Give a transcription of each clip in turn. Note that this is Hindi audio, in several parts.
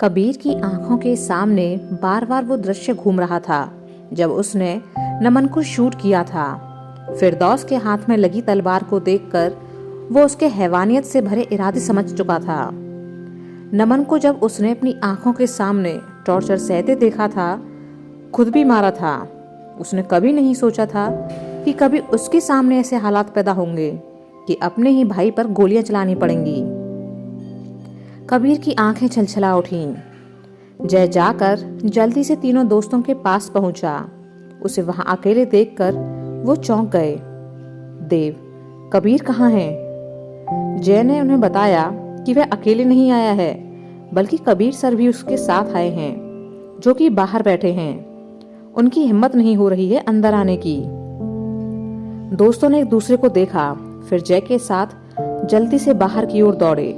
कबीर की आंखों के सामने बार बार वो दृश्य घूम रहा था जब उसने नमन को शूट किया था। फिरदौस के हाथ में लगी तलवार को देखकर वो उसके हैवानियत से भरे इरादे समझ चुका था। नमन को जब उसने अपनी आंखों के सामने टॉर्चर सहते देखा था, खुद भी मारा था, उसने कभी नहीं सोचा था कि कभी उसके सामने ऐसे हालात पैदा होंगे कि अपने ही भाई पर गोलियां चलानी पड़ेंगी। कबीर की आंखें छलछला उठीं। जय जाकर जल्दी से तीनों दोस्तों के पास पहुंचा। उसे वहां अकेले देखकर वो चौंक गए। देव, कबीर कहाँ है? जय ने उन्हें बताया कि वह अकेले नहीं आया है, बल्कि कबीर सर भी उसके साथ आए हैं, जो कि बाहर बैठे हैं। उनकी हिम्मत नहीं हो रही है अंदर आने की। दोस्तों ने एक दूसरे को देखा, फिर जय के साथ जल्दी से बाहर की ओर दौड़े।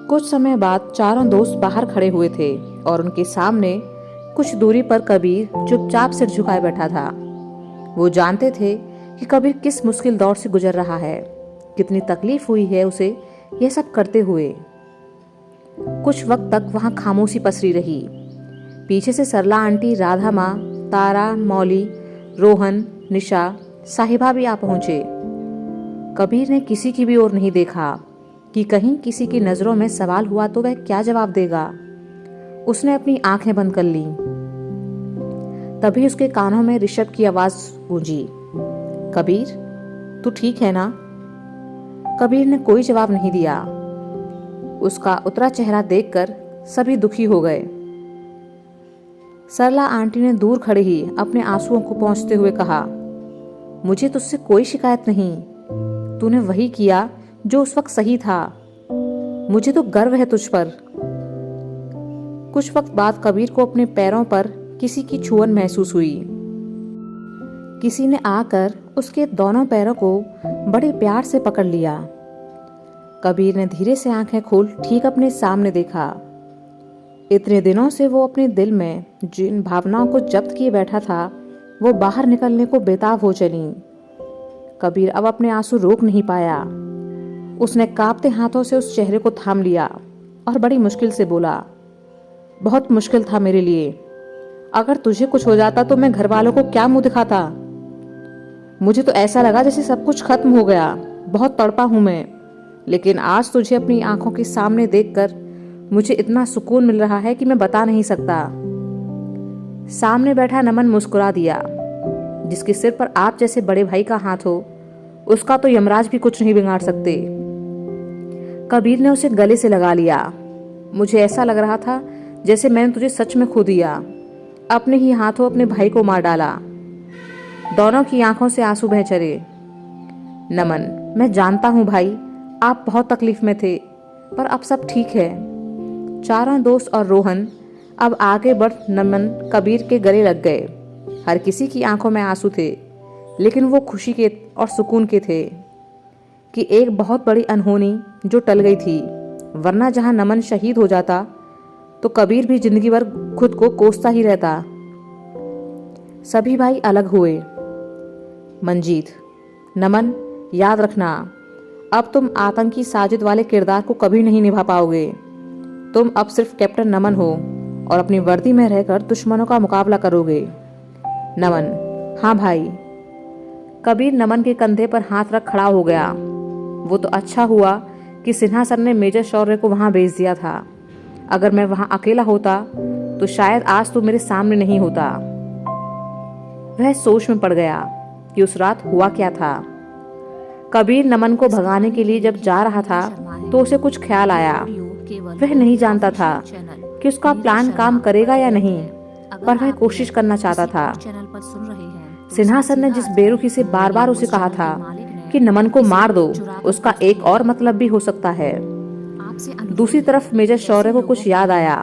कुछ समय बाद चारों दोस्त बाहर खड़े हुए थे और उनके सामने कुछ दूरी पर कबीर चुपचाप सिर झुकाए बैठा था। वो जानते थे कि कबीर किस मुश्किल दौर से गुजर रहा है, कितनी तकलीफ हुई है उसे यह सब करते हुए। कुछ वक्त तक वहां खामोशी पसरी रही। पीछे से सरला आंटी, राधा माँ, तारा, मौली, रोहन, निशा, साहिबा भी आ पहुंचे। कबीर ने किसी की भी ओर नहीं देखा कि कहीं किसी की नजरों में सवाल हुआ तो वह क्या जवाब देगा। उसने अपनी आंखें बंद कर लीं। तभी उसके कानों में ऋषभ की आवाज गूंजी, कबीर, तू ठीक है ना? कबीर ने कोई जवाब नहीं दिया। उसका उतरा चेहरा देखकर सभी दुखी हो गए। सरला आंटी ने दूर खड़े ही अपने आंसुओं को पोंछते हुए कहा, मुझे तुझसे कोई शिकायत नहीं। तूने वही किया जो उस वक्त सही था। मुझे तो गर्व है तुझ पर। कुछ वक्त बाद कबीर को अपने पैरों पर किसी की छुअन महसूस हुई। किसी ने आकर उसके दोनों पैरों को बड़े प्यार से पकड़ लिया। कबीर ने धीरे से आंखें खोल ठीक अपने सामने देखा। इतने दिनों से वो अपने दिल में जिन भावनाओं को जब्त किए बैठा था, वो बाहर निकलने को बेताब हो चली। कबीर अब अपने आंसू रोक नहीं पाया। उसने कांपते हाथों से उस चेहरे को थाम लिया और बड़ी मुश्किल से बोला, बहुत मुश्किल था मेरे लिए। अगर तुझे कुछ हो जाता तो मैं घर वालों को क्या मुंह दिखाता? मुझे तो ऐसा लगा जैसे सब कुछ खत्म हो गया। बहुत तड़पा हूं मैं, लेकिन आज तुझे अपनी आंखों के सामने देखकर मुझे इतना सुकून मिल रहा है कि मैं बता नहीं सकता। सामने बैठा नमन मुस्कुरा दिया। जिसके सिर पर आप जैसे बड़े भाई का हाथ हो, उसका तो यमराज भी कुछ नहीं बिगाड़ सकते। कबीर ने उसे गले से लगा लिया। मुझे ऐसा लग रहा था जैसे मैंने तुझे सच में खो दिया, अपने ही हाथों अपने भाई को मार डाला। दोनों की आंखों से आंसू बह चले। नमन, मैं जानता हूं भाई, आप बहुत तकलीफ में थे, पर अब सब ठीक है। चारों दोस्त और रोहन अब आगे बढ़ नमन कबीर के गले लग गए। हर किसी की आंखों में आंसू थे, लेकिन वो खुशी के और सुकून के थे कि एक बहुत बड़ी अनहोनी जो टल गई थी, वरना जहां नमन शहीद हो जाता तो कबीर भी जिंदगी भर खुद को कोसता ही रहता। सभी भाई अलग हुए। मंजीत, नमन, याद रखना, अब तुम आतंकी साजिद वाले किरदार को कभी नहीं निभा पाओगे। तुम अब सिर्फ कैप्टन नमन हो और अपनी वर्दी में रहकर दुश्मनों का मुकाबला करोगे। नमन, हाँ भाई। कबीर नमन के कंधे पर हाथ रख खड़ा हो गया। वो तो अच्छा हुआ कि सिन्हा सर ने मेजर शौर्य को वहां भेज दिया था। अगर मैं वहां अकेला होता तो शायद आज तो मेरे सामने नहीं होता। वह सोच में पड़ गया कि उस रात हुआ क्या था। कबीर नमन को भगाने के लिए जब जा रहा था तो उसे कुछ ख्याल आया। वह नहीं जानता था कि उसका प्लान काम करेगा या नहीं, पर वह कोशिश करना चाहता था। सिन्हा सर ने जिस बेरुखी से बार बार उसे कहा था कि नमन को मार दो, उसका एक और मतलब भी हो सकता है। दूसरी तरफ मेजर शौर्य को कुछ याद आया।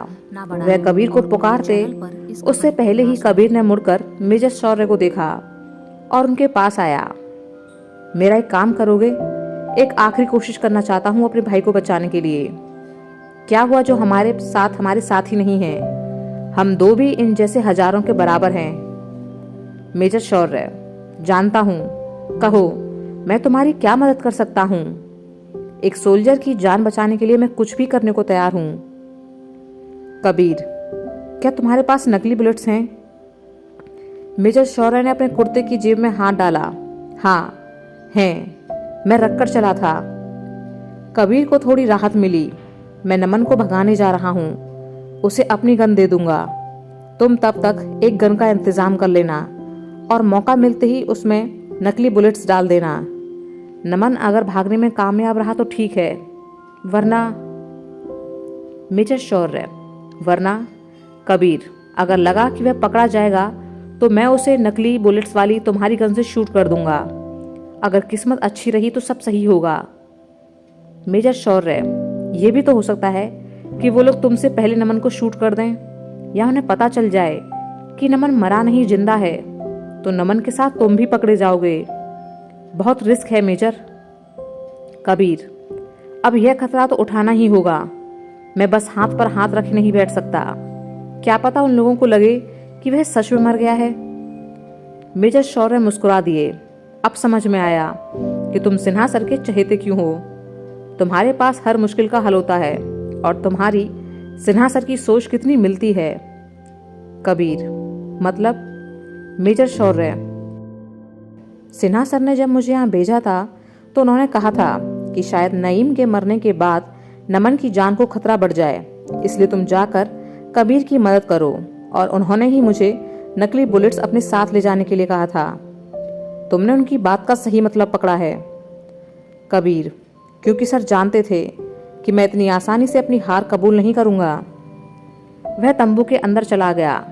वह कबीर को पुकारते उससे पहले ही कबीर ने मुड़कर मेजर शौर्य को देखा और उनके पास आया। मेरा एक काम करोगे? एक आखिरी कोशिश करना चाहता हूँ अपने भाई को बचाने के लिए। क्या हुआ जो हमारे साथ ही नहीं है? हम दो भी इन जैसे हजारों के बराबर हैं। मेजर शौर्य, जानता हूँ, कहो, मैं तुम्हारी क्या मदद कर सकता हूँ? एक सोल्जर की जान बचाने के लिए मैं कुछ भी करने को तैयार हूँ। कबीर, क्या तुम्हारे पास नकली बुलेट्स हैं? मेजर शौर्य ने अपने कुर्ते की जेब में हाथ डाला। हाँ हैं, मैं रखकर चला था। कबीर को थोड़ी राहत मिली। मैं नमन को भगाने जा रहा हूँ, उसे अपनी गन दे दूंगा। तुम तब तक एक गन का इंतजाम कर लेना और मौका मिलते ही उसमें नकली बुलेट्स डाल देना। नमन अगर भागने में कामयाब रहा तो ठीक है, वरना। मेजर शौर्य, वरना? कबीर, अगर लगा कि वह पकड़ा जाएगा तो मैं उसे नकली बुलेट्स वाली तुम्हारी गन से शूट कर दूंगा। अगर किस्मत अच्छी रही तो सब सही होगा। मेजर शौर्य, ये भी तो हो सकता है कि वो लोग तुमसे पहले नमन को शूट कर दें, या उन्हें पता चल जाए कि नमन मरा नहीं जिंदा है, तो नमन के साथ तुम भी पकड़े जाओगे। बहुत रिस्क है मेजर। कबीर, अब यह खतरा तो उठाना ही होगा। मैं बस हाथ पर हाथ रखे नहीं बैठ सकता। क्या पता उन लोगों को लगे कि वह सच में मर गया है। मेजर शौर्य मुस्कुरा दिए। अब समझ में आया कि तुम सिन्हा सर के चहेते क्यों हो। तुम्हारे पास हर मुश्किल का हल होता है और तुम्हारी सिन्हा सर की सोच कितनी मिलती है। कबीर, मतलब? मेजर शौर्य, सिन्हा सर ने जब मुझे यहाँ भेजा था तो उन्होंने कहा था कि शायद नईम के मरने के बाद नमन की जान को खतरा बढ़ जाए, इसलिए तुम जाकर कबीर की मदद करो, और उन्होंने ही मुझे नकली बुलेट्स अपने साथ ले जाने के लिए कहा था। तुमने उनकी बात का सही मतलब पकड़ा है। कबीर, क्योंकि सर जानते थे कि मैं इतनी आसानी से अपनी हार कबूल नहीं करूंगा। वह तंबू के अंदर चला गया।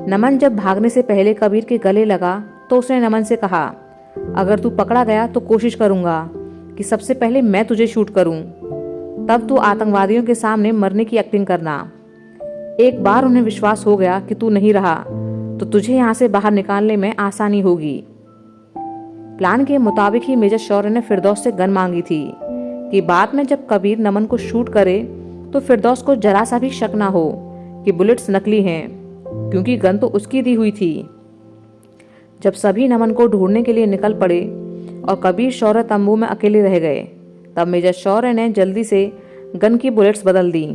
नमन जब भागने से पहले कबीर के गले लगा तो उसने नमन से कहा, अगर तू पकड़ा गया तो कोशिश करूंगा कि सबसे पहले मैं तुझे शूट करूं, तब तू आतंकवादियों के सामने मरने की एक्टिंग करना। एक बार उन्हें विश्वास हो गया कि तू नहीं रहा तो तुझे यहां से बाहर निकालने में आसानी होगी। प्लान के मुताबिक ही मेजर शौर्य ने फिरदौस से गन मांगी थी कि बाद में जब कबीर नमन को शूट करे तो फिरदौस को जरा सा भी शक ना हो कि बुलेट्स नकली हैं, क्योंकि गन तो उसकी दी हुई थी। जब सभी नमन को ढूंढने के लिए निकल पड़े और कबीर शौर्य तंबू में अकेले रह गए, तब मेजर शौर्य ने जल्दी से गन की बुलेट्स बदल दी।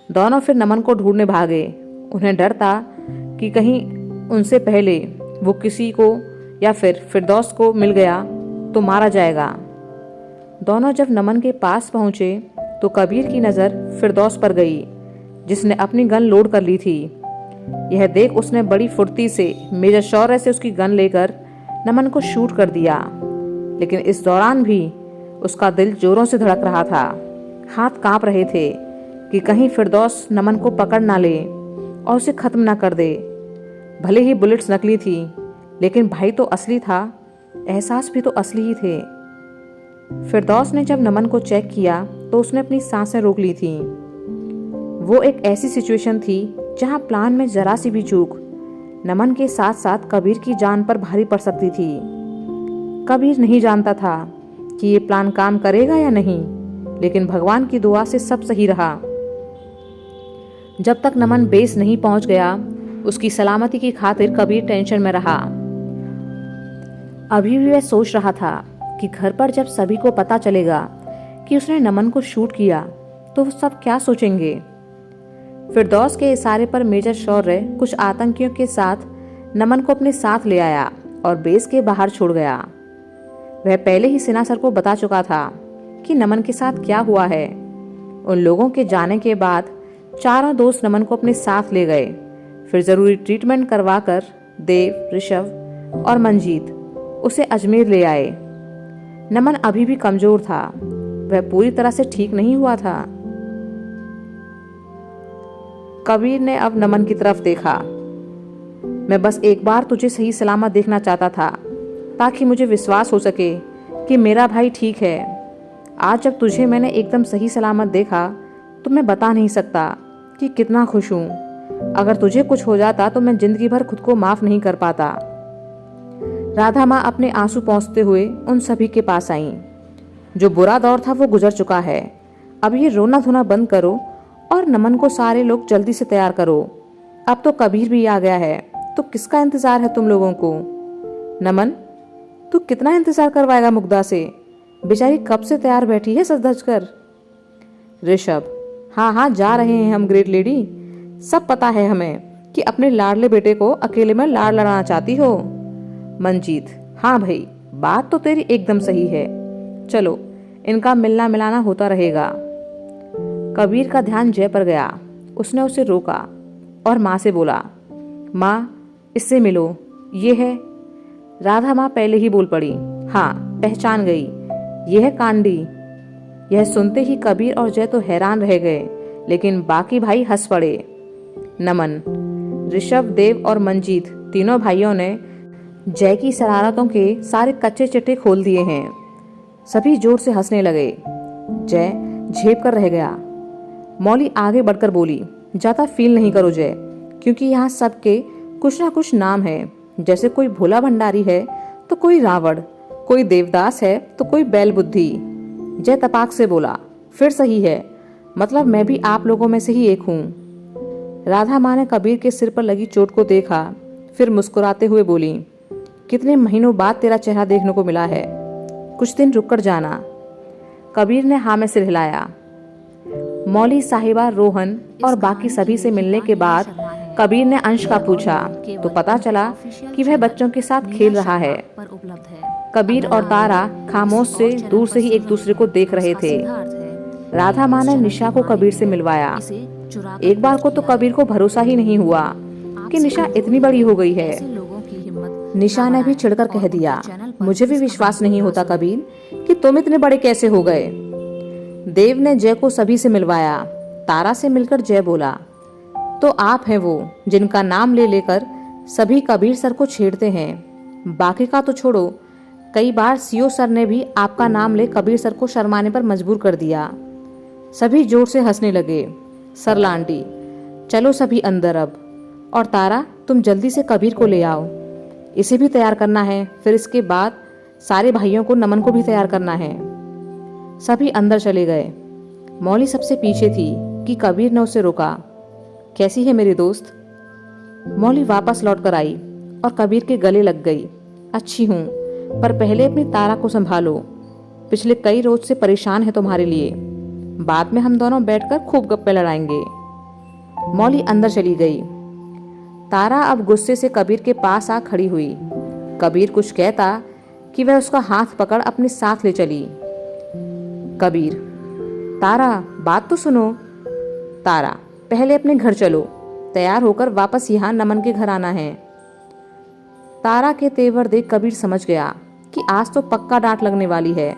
दोनों फिर नमन को ढूंढने भागे। उन्हें डर था कि कहीं उनसे पहले वो किसी को या फिर फिरदौस को मिल गया तो मारा जाएगा। दोनों जब नमन के पास पहुंचे तो कबीर की नज़र फिरदौस पर गई, जिसने अपनी गन लोड कर ली थी। यह देख उसने बड़ी फुर्ती से मेजर शौर्य से उसकी गन लेकर नमन को शूट कर दिया, लेकिन इस दौरान भी उसका दिल जोरों से धड़क रहा था। हाथ कांप रहे थे कि कहीं फिरदौस नमन को पकड़ ना ले और उसे खत्म ना कर दे। भले ही बुलेट्स नकली थी, लेकिन भाई तो असली था, एहसास भी तो असली ही थे। फिरदौस ने जब नमन को चेक किया तो उसने अपनी सांसें रोक ली थी। वो एक ऐसी सिचुएशन थी जहां प्लान में जरा सी भी चूक नमन के साथ साथ कबीर की जान पर भारी पड़ सकती थी। कबीर नहीं जानता था कि ये प्लान काम करेगा या नहीं, लेकिन भगवान की दुआ से सब सही रहा। जब तक नमन बेस नहीं पहुंच गया, उसकी सलामती की खातिर कबीर टेंशन में रहा। अभी भी वह सोच रहा था कि घर पर जब सभी को पता चलेगा कि उसने नमन को शूट किया तो वो सब क्या सोचेंगे। फिरदौस के इशारे पर मेजर शौर्य कुछ आतंकियों के साथ नमन को अपने साथ ले आया और बेस के बाहर छोड़ गया। वह पहले ही सिन्हा सर को बता चुका था कि नमन के साथ क्या हुआ है। उन लोगों के जाने के बाद चारों दोस्त नमन को अपने साथ ले गए। फिर जरूरी ट्रीटमेंट करवाकर देव, ऋषभ और मंजीत उसे अजमेर ले आए। नमन अभी भी कमजोर था, वह पूरी तरह से ठीक नहीं हुआ था। कबीर ने अब नमन की तरफ देखा। मैं बस एक बार तुझे सही सलामत देखना चाहता था, ताकि मुझे विश्वास हो सके कि मेरा भाई ठीक है। आज जब तुझे मैंने एकदम सही सलामत देखा तो मैं बता नहीं सकता कि कितना खुश हूँ। अगर तुझे कुछ हो जाता तो मैं जिंदगी भर खुद को माफ नहीं कर पाता। राधा माँ अपने आंसू पोंछते हुए उन सभी के पास आईं। जो बुरा दौर था वो गुजर चुका है। अब ये रोना धोना बंद करो और नमन को सारे लोग जल्दी से तैयार करो। अब तो कबीर भी आ गया है, तो किसका इंतजार है तुम लोगों को? नमन, तू कितना इंतजार करवाएगा मुग्धा से? बेचारी कब से तैयार बैठी है सज धज कर। ऋषभ, हाँ हाँ, जा रहे हैं हम ग्रेट लेडी। सब पता है हमें कि अपने लाडले बेटे को अकेले में लाड़ लड़ाना चाहती हो। मंजीत, हाँ भाई, बात तो तेरी एकदम सही है। चलो, इनका मिलना मिलाना होता रहेगा। कबीर का ध्यान जय पर गया। उसने उसे रोका और माँ से बोला, माँ, इससे मिलो, ये है। राधा माँ पहले ही बोल पड़ी, हाँ पहचान गई, ये है कांडी। यह सुनते ही कबीर और जय तो हैरान रह गए, लेकिन बाकी भाई हंस पड़े। नमन, ऋषभ, देव और मंजीत तीनों भाइयों ने जय की शरारतों के सारे कच्चे चिट्टे खोल दिए हैं। सभी जोर से हंसने लगे। जय झेप कर रह गया। मौली आगे बढ़कर बोली, ज्यादा फील नहीं करो जय, क्योंकि यहाँ सबके कुछ ना कुछ नाम है। जैसे कोई भोला भंडारी है तो कोई रावण, कोई देवदास है तो कोई बैल बुद्धि। जय तपाक से बोला, फिर सही है, मतलब मैं भी आप लोगों में से ही एक हूँ। राधा माँ ने कबीर के सिर पर लगी चोट को देखा, फिर मुस्कुराते हुए बोली, कितने महीनों बाद तेरा चेहरा देखने को मिला है, कुछ दिन रुक कर जाना। कबीर ने हाँ में सिर हिलाया। मौली साहिबा, रोहन और बाकी सभी से मिलने के बाद कबीर ने अंश का पूछा तो पता चला कि वह बच्चों के साथ खेल रहा है। कबीर और तारा खामोश से दूर से ही एक दूसरे को देख रहे थे। राधा माँ ने निशा को कबीर से मिलवाया। एक बार को तो कबीर को भरोसा ही नहीं हुआ कि निशा इतनी बड़ी हो गई है। निशा ने भी चिढ़कर कह दिया, मुझे भी विश्वास नहीं होता कबीर कि तुम इतने बड़े कैसे हो गए। देव ने जय को सभी से मिलवाया। तारा से मिलकर जय बोला, तो आप हैं वो जिनका नाम ले लेकर सभी कबीर सर को छेड़ते हैं। बाकी का तो छोड़ो, कई बार सीओ सर ने भी आपका नाम ले कबीर सर को शर्माने पर मजबूर कर दिया। सभी जोर से हंसने लगे। सरला आंटी, चलो सभी अंदर अब। और तारा, तुम जल्दी से कबीर को ले आओ, इसे भी तैयार करना है। फिर इसके बाद सारे भाइयों को, नमन को भी तैयार करना है। सभी अंदर चले गए। मौली सबसे पीछे थी कि कबीर ने उसे रोका, कैसी है मेरी दोस्त। मौली वापस लौट कर आई और कबीर के गले लग गई, अच्छी हूँ, पर पहले अपनी तारा को संभालो, पिछले कई रोज से परेशान है तुम्हारे लिए। बाद में हम दोनों बैठकर खूब गप्पे लड़ाएंगे। मौली अंदर चली गई। तारा अब गुस्से से कबीर के पास आ खड़ी हुई। कबीर कुछ कहता कि वह उसका हाथ पकड़ अपने साथ ले चली। कबीर, तारा बात तो सुनो। तारा, पहले अपने घर चलो, तैयार होकर वापस यहाँ नमन के घर आना है। तारा के तेवर देख कबीर समझ गया कि आज तो पक्का डांट लगने वाली है।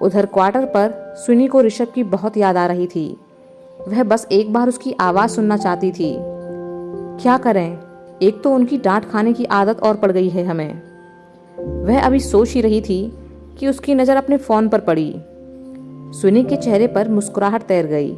उधर क्वार्टर पर सुनी को ऋषभ की बहुत याद आ रही थी। वह बस एक बार उसकी आवाज सुनना चाहती थी। क्या करें, एक तो उनकी डांट खाने की आदत और पड़ गई है हमें। वह अभी सोच ही रही थी कि उसकी नजर अपने फोन पर पड़ी। सुनी के चेहरे पर मुस्कुराहट तैर गई।